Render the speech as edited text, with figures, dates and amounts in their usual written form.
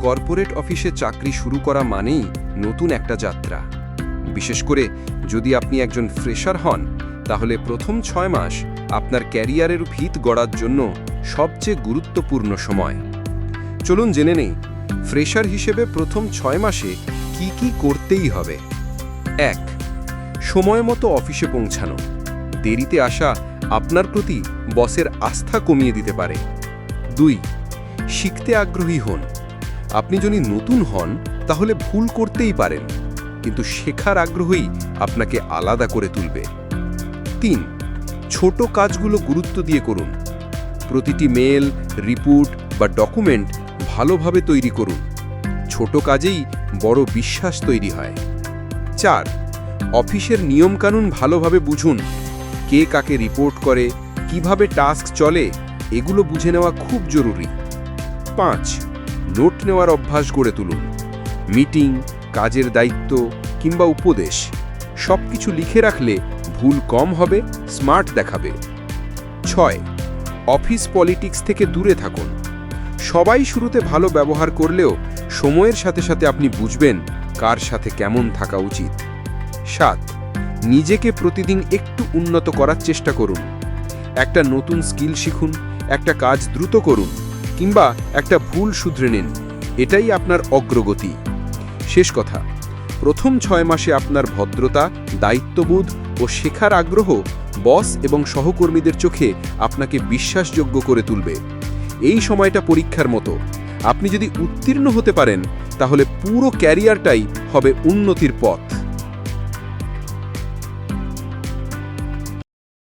Corporate অফিসে চাকরি শুরু করা মানেই নতুন একটা যাত্রা। বিশেষ করে যদি আপনি একজন ফ্রেশার হন, তাহলে প্রথম 6 মাস আপনার ক্যারিয়ারের ভিত গড়ার জন্য সবচেয়ে গুরুত্বপূর্ণ সময়। চলুন জেনে নেই ফ্রেশার হিসেবে প্রথম 6 মাসে কি কি করতেই হবে। 1. সময় মতো অফিসে পৌঁছানো। দেরিতে আসা আপনার প্রতি বসের আস্থা কমিয়ে দিতে পারে। 2. শিখতে আগ্রহী হন। আপনি যদি নতুন হন তাহলে ভুল করতেই পারেন, কিন্তু শেখার আগ্রহই আপনাকে আলাদা করে তুলবে। 3. ছোট কাজগুলো গুরুত্ব দিয়ে করুন। প্রতিটি মেল, রিপোর্ট বা ডকুমেন্ট ভালোভাবে তৈরি করুন। ছোট কাজেই বড় বিশ্বাস তৈরি হয়। 4. অফিসের নিয়মকানুন ভালোভাবে বুঝুন। কে কাকে রিপোর্ট করে, কিভাবে টাস্ক চলে, এগুলো বুঝে নেওয়া খুব জরুরি। 5. নোট নেওয়ার অভ্যাস গড়ে তুলুন। মিটিং, কাজের দায়িত্ব কিংবা উপদেশ সবকিছু লিখে রাখলে ভুল কম হবে, স্মার্ট দেখাবে। 6. অফিস পলিটিক্স থেকে দূরে থাকুন। সবাই শুরুতে ভালো ব্যবহার করলেও সময়ের সাথে সাথে আপনি বুঝবেন কার সাথে কেমন থাকা উচিত। 7. নিজেকে প্রতিদিন একটু উন্নত করার চেষ্টা করুন। একটা নতুন স্কিল শিখুন, একটা কাজ দ্রুত করুন কিংবা একটা ভুল শুধরে নিন। এটাই আপনার অগ্রগতি। শেষ কথা, প্রথম 6 মাসে আপনার ভদ্রতা, দায়িত্ববোধ ও শেখার আগ্রহ বস এবং সহকর্মীদের চোখে আপনাকে বিশ্বাসযোগ্য করে তুলবে। এই সময়টা পরীক্ষার মতো। আপনি যদি উত্তীর্ণ হতে পারেন, তাহলে পুরো ক্যারিয়ারটাই হবে উন্নতির পথ।